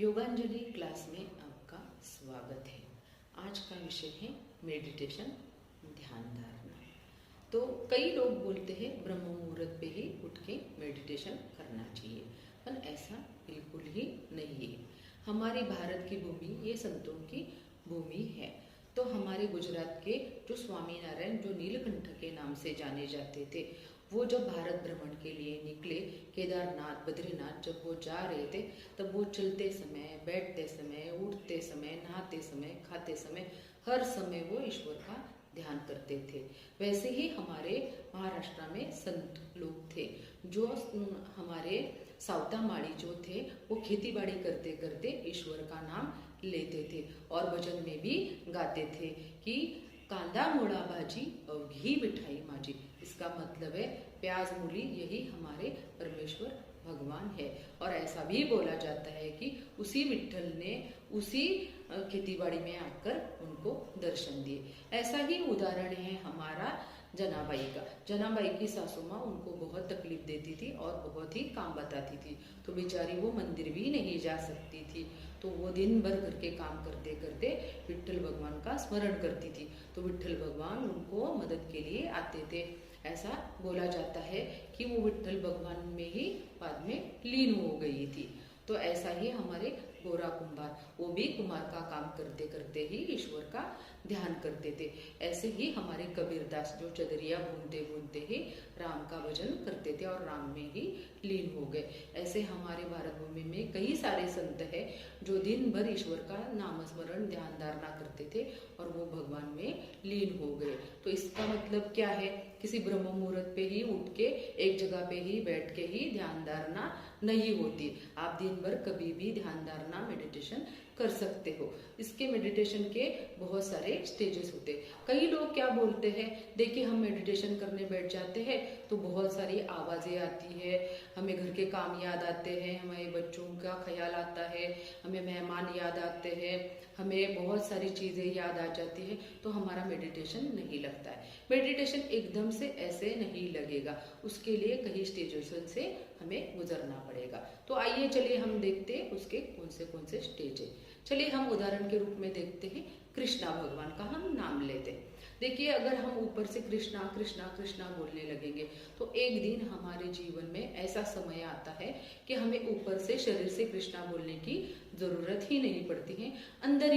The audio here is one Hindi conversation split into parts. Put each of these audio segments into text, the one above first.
योगांजलि क्लास में आपका स्वागत है। आज का विषय है मेडिटेशन, ध्यान धारणा। तो कई लोग बोलते हैं ब्रह्म मुहूर्त पे ही उठ के मेडिटेशन करना चाहिए, पर ऐसा बिल्कुल ही नहीं है। हमारी भारत की भूमि ये संतों की भूमि है। तो हमारे गुजरात के जो स्वामी नारायण, जो नीलकंठ के नाम से जाने जाते थे, वो जब भारत भ्रमण के लिए निकले, केदारनाथ बद्रीनाथ जब वो जा रहे थे, तब वो चलते समय, बैठते समय, उठते समय, नहाते समय, खाते समय, हर समय वो ईश्वर का ध्यान करते थे। वैसे ही हमारे महाराष्ट्र में संत लोग थे, जो हमारे सावता माड़ी जो थे, वो खेती बाड़ी करते करते ईश्वर का नाम लेते थे और भजन में भी गाते थे कि कांदा मुळा भाजी अवघी मिठाई माझी। इसका मतलब है प्याज मूली यही हमारे परमेश्वर भगवान है। और ऐसा भी बोला जाता है कि उसी विठ्ठल ने उसी खेतीबाड़ी में आकर उनको दर्शन दिए। ऐसा ही उदाहरण है हमारा जनाबाई का। जनाबाई की सासू माँ उनको बहुत तकलीफ देती थी और बहुत ही काम बताती थी, तो बेचारी वो मंदिर भी नहीं जा सकती थी। तो वो दिन भर घर के काम करते करते विठ्ठल भगवान का स्मरण करती थी, तो विठ्ठल भगवान उनको मदद के लिए आते थे। ऐसा बोला जाता है कि वो विठ्ठल भगवान में ही बाद में लीन हो गई थी। तो ऐसा ही हमारे गोरा कुंभार, वो भी कुमार का काम करते करते ही ईश्वर का ध्यान करते थे। ऐसे ही हमारे कबीरदास, जो चदरिया बुनते बुनते ही राम का भजन करते थे और राम में ही लीन हो गए। ऐसे हमारे भारत भूमि में कई सारे संत हैं जो दिन भर ईश्वर का नाम स्मरण ध्यान धारणा करते थे और वो भगवान में लीन हो गए। तो इसका मतलब क्या है? किसी ब्रह्म मुहूर्त पे ही उठ के एक जगह पे ही बैठ के ही ध्यान धारणा नहीं होती। आप दिन भर कभी भी ध्यान धारणा मेडिटेशन कर सकते हो। इसके मेडिटेशन के बहुत सारे स्टेजेस होते हैं। कई लोग क्या बोलते हैं, देखिए हम मेडिटेशन करने बैठ जाते हैं तो बहुत सारी आवाजें आती है, हमें घर के काम याद आते हैं, हमें बच्चों का ख्याल आता है, हमें मेहमान याद आते हैं, हमें बहुत सारी चीजें याद आ जाती है, तो हमारा मेडिटेशन नहीं लगता है। मेडिटेशन एकदम से ऐसे नहीं लगेगा, उसके लिए कई स्टेजेस से हमें गुजरना पड़ेगा। तो आइए चलिए हम देखते हैं उसके कौन से स्टेज है। चलिए हम उदाहरण के रूप में देखते हैं, कृष्णा भगवान का हम नाम लेते हैं। देखिए, अगर हम ऊपर से कृष्णा कृष्णा कृष्णा बोलने लगेंगे तो एक दिन हमारे जीवन में ऐसा समय आता है कि हमें ऊपर से शरीर से कृष्णा बोलने की जरूरत ही नहीं पड़ती है। अंदर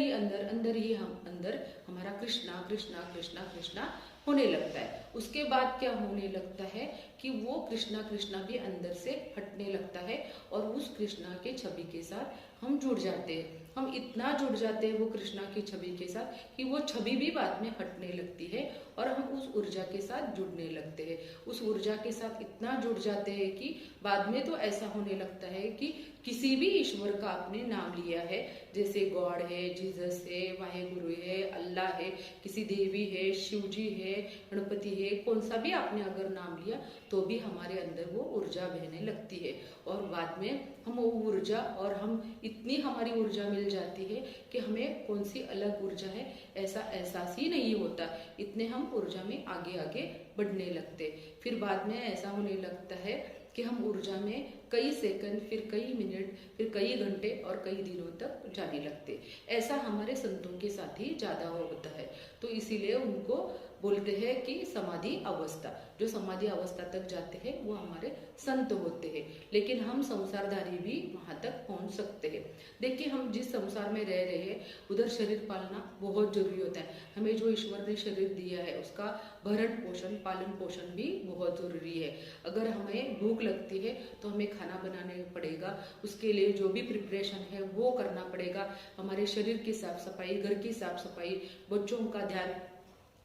ही हमारा कृष्णा कृष्णा कृष्णा कृष्णा होने लगता है। उसके बाद क्या होने लगता है कि वो कृष्णा कृष्णा भी अंदर से हटने लगता है और उस कृष्णा के छवि के साथ हम जुड़ जाते हैं। हम इतना जुड़ जाते हैं वो कृष्णा की छवि के साथ कि वो छवि भी बाद में हटने लगती है और हम उस ऊर्जा के साथ जुड़ने लगते हैं। उस ऊर्जा के साथ इतना जुड़ जाते हैं कि बाद में तो ऐसा होने लगता है कि किसी भी ईश्वर का आपने नाम लिया है, जैसे गॉड है, जीसस है, वाहेगुरु है, अल्लाह है, किसी देवी है, शिव जी है, गणपति है, कौन सा भी आपने अगर नाम लिया तो भी हमारे अंदर वो ऊर्जा बहने लगती है। और बाद में हम वो ऊर्जा, और हम इतनी हमारी ऊर्जा मिल जाती है कि हमें कौन सी अलग ऊर्जा है ऐसा एहसास ही नहीं होता। इतने हम ऊर्जा में आगे आगे बढ़ने लगते। फिर बाद में ऐसा होने लगता है कि हम ऊर्जा में कई सेकंड, फिर कई मिनट, फिर कई घंटे और कई दिनों तक जाने लगते। ऐसा हमारे संतों के साथ ही ज्यादा होता है। तो इसीलिए उनको बोलते हैं कि समाधि अवस्था, जो समाधि अवस्था तक जाते हैं वो हमारे संत होते हैं। लेकिन हम संसारधारी भी वहां तक पहुंच सकते हैं। देखिए, हम जिस संसार में रह रहे हैं उधर शरीर पालना बहुत जरूरी होता है। हमें जो ईश्वर ने शरीर दिया है उसका भरण पोषण, पालन पोषण भी बहुत जरूरी है। अगर हमें भूख लगती है तो हमें खाना बनाने पड़ेगा, उसके लिए जो भी प्रिपरेशन है वो करना पड़ेगा। हमारे शरीर की साफ सफाई, घर की साफ सफाई, बच्चों का ध्यान,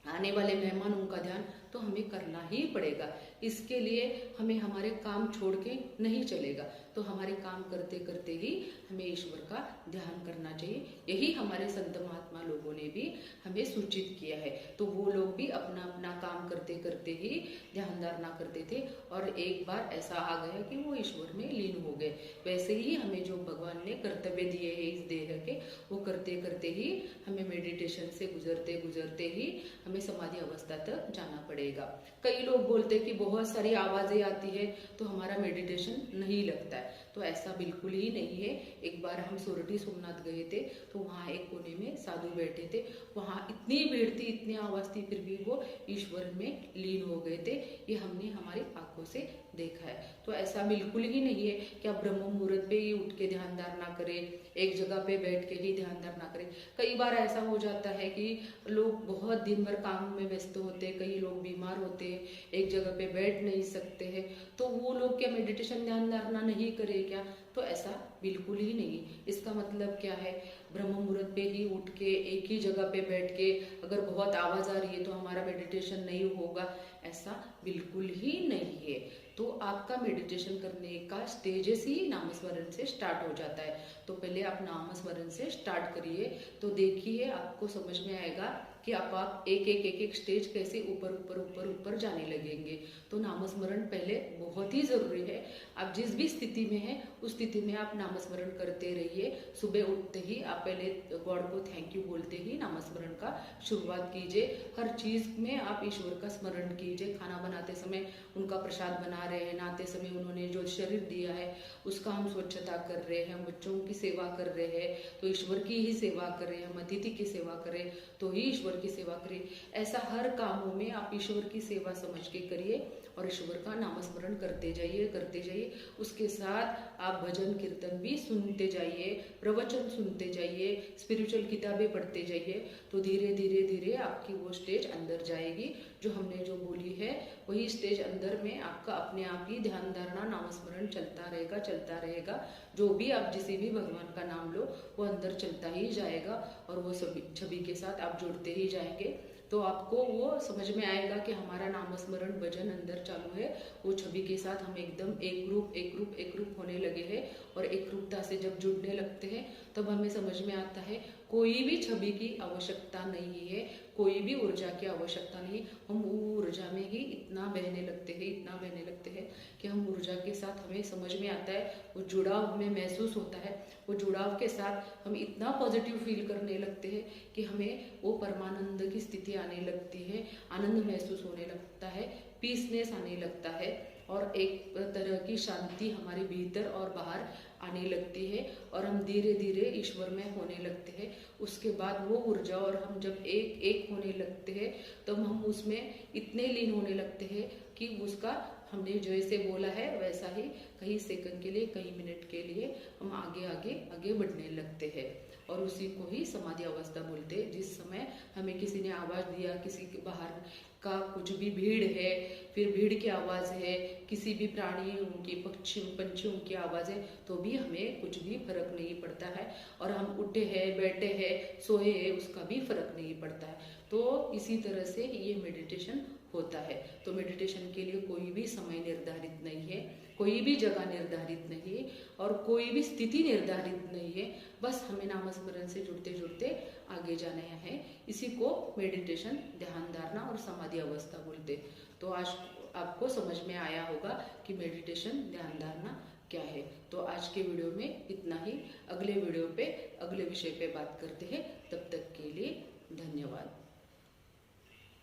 आने वाले मेहमानों का ध्यान तो हमें करना ही पड़ेगा। इसके लिए हमें हमारे काम छोड़ के नहीं चलेगा। तो हमारे काम करते करते ही हमें ईश्वर का ध्यान करना चाहिए। यही हमारे संत महात्मा लोगों ने भी हमें सूचित किया है। तो वो लोग भी अपना अपना काम करते करते ही ध्यान धारणा करते थे और एक बार ऐसा आ गया कि वो ईश्वर में लीन हो गए। वैसे ही हमें जो भगवान ने कर्तव्य दिए हैं इस देह के, वो करते करते ही हमें मेडिटेशन से गुजरते गुजरते ही हमें समाधि अवस्था तक जाना पड़ेगा। कई लोग बोलते हैं कि बहुत सारी आवाजें आती है तो हमारा मेडिटेशन नहीं लगता है। तो ऐसा बिल्कुल ही नहीं है। एक बार हम सोरठी सोमनाथ गए थे, तो वहाँ एक कोने में साधु बैठे थे, वहाँ इतनी भीड़ थी, इतनी आवाज़ थी, फिर भी वो ईश्वर में लीन हो गए थे। ये हमने हमारी आंखों से देखा है। तो ऐसा बिल्कुल ही नहीं है कि आप ब्रह्म मुहूर्त पे ही उठ के ध्यान धारणा करें, एक जगह पे बैठ के ही ध्यान धारणा करें। कई बार ऐसा हो जाता है कि लोग बहुत दिन भर काम में व्यस्त होते हैं, कई लोग बीमार होते हैं, एक जगह पे बैठ नहीं सकते हैं, तो वो लोग क्या मेडिटेशन ध्यान धारणा नहीं करे क्या? तो ऐसा बिल्कुल ही नहीं। इसका मतलब क्या है? ब्रह्म मुहूर्त पे ही उठ के एक ही जगह पे बैठ के अगर बहुत आवाज़ आ रही है तो हमारा मेडिटेशन नहीं होगा, ऐसा बिल्कुल ही नहीं है। तो आपका मेडिटेशन करने का स्टेजेस ही नामस्मरण से स्टार्ट हो जाता है। तो पहले आप नामस्मरण से स्टार्ट करिए, तो देखिए आपको समझ में आएगा कि आप एक स्टेज कैसे ऊपर ऊपर ऊपर ऊपर जाने लगेंगे। तो नामस्मरण पहले बहुत ही ज़रूरी है। आप जिस भी स्थिति में हैं उस स्थिति में आप नामस्मरण करते रहिए। सुबह उठते ही आप पहले गॉड को थैंक यू बोलते ही नामस्मरण का शुरुआत कीजिए। हर चीज़ में आप ईश्वर का स्मरण कीजिए। खाना बनाते समय उनका प्रसाद बना रहे हैं, नहाते समय उन्होंने जो शरीर दिया है उसका हम स्वच्छता कर रहे हैं, बच्चों की सेवा कर रहे हैं तो ईश्वर की ही सेवा करें, हम अतिथि की सेवा करें तो ही ईश्वर की सेवा करें। ऐसा हर कामों में आप ईश्वर की सेवा समझ के करिए और ईश्वर का नामस्मरण करते जाइए करते जाइए। उसके साथ आप भजन कीर्तन भी सुनते जाइए, प्रवचन सुनते जाइए, स्पिरिचुअल किताबें पढ़ते जाइए। तो धीरे धीरे धीरे आपकी वो स्टेज अंदर जाएगी। जो हमने जो बोली है वही स्टेज अंदर में आपका अपने आप ही ध्यान धारणा नामस्मरण चलता रहेगा। जो भी आप जिसे भी भगवान का नाम लो वो अंदर चलता ही जाएगा और वो सभी छवि के साथ आप जुड़ते ही जाएंगे। तो आपको वो समझ में आएगा कि हमारा नामस्मरण भजन अंदर चालू है। वो छवि के साथ हम एकदम एक रूप होने लगे हैं और एक रूपता से जब जुड़ने लगते हैं तब हमें समझ में आता है कोई भी छवि की आवश्यकता नहीं है, कोई भी ऊर्जा की आवश्यकता नहीं। हम ऊर्जा में ही इतना बहने लगते हैं कि हम ऊर्जा के साथ हमें समझ में आता है, वो जुड़ाव हमें महसूस होता है। वो जुड़ाव के साथ हम इतना पॉजिटिव फील करने लगते हैं कि हमें वो परमानंद की स्थिति आने लगती है, आनंद महसूस होने लगता है, पीसनेस आने लगता है और एक तरह की शांति हमारे भीतर और बाहर आने लगती है और हम धीरे धीरे ईश्वर में होने लगते हैं। उसके बाद वो ऊर्जा और हम जब एक होने लगते हैं तब हम उसमें इतने लीन होने लगते हैं कि उसका हमने जैसे बोला है वैसा ही कई सेकंड के लिए, कई मिनट के लिए हम आगे बढ़ने लगते हैं। और उसी को ही समाधि अवस्था बोलते हैं। जिस समय हमें किसी ने आवाज़ दिया, किसी के बाहर का कुछ भी भीड़ है, फिर भीड़ की आवाज़ है, किसी भी प्राणियों की पंछियों की आवाज़ है, तो भी हमें कुछ भी फर्क नहीं पड़ता है। और हम उठे हैं, बैठे हैं, सोए हैं, उसका भी फर्क नहीं पड़ता है। तो इसी तरह से ये मेडिटेशन होता है। तो मेडिटेशन के लिए कोई भी समय निर्धारित नहीं है, कोई भी जगह निर्धारित नहीं है और कोई भी स्थिति निर्धारित नहीं है। बस हमें नामस्मरण से जुड़ते जुड़ते आगे जाना है। इसी को मेडिटेशन, ध्यान धारणा और समाधि अवस्था बोलते। तो आज आपको समझ में आया होगा कि मेडिटेशन, ध्यान धारणा क्या है। तो आज के वीडियो में इतना ही। अगले वीडियो पे अगले विषय पे बात करते हैं। तब तक के लिए धन्यवाद।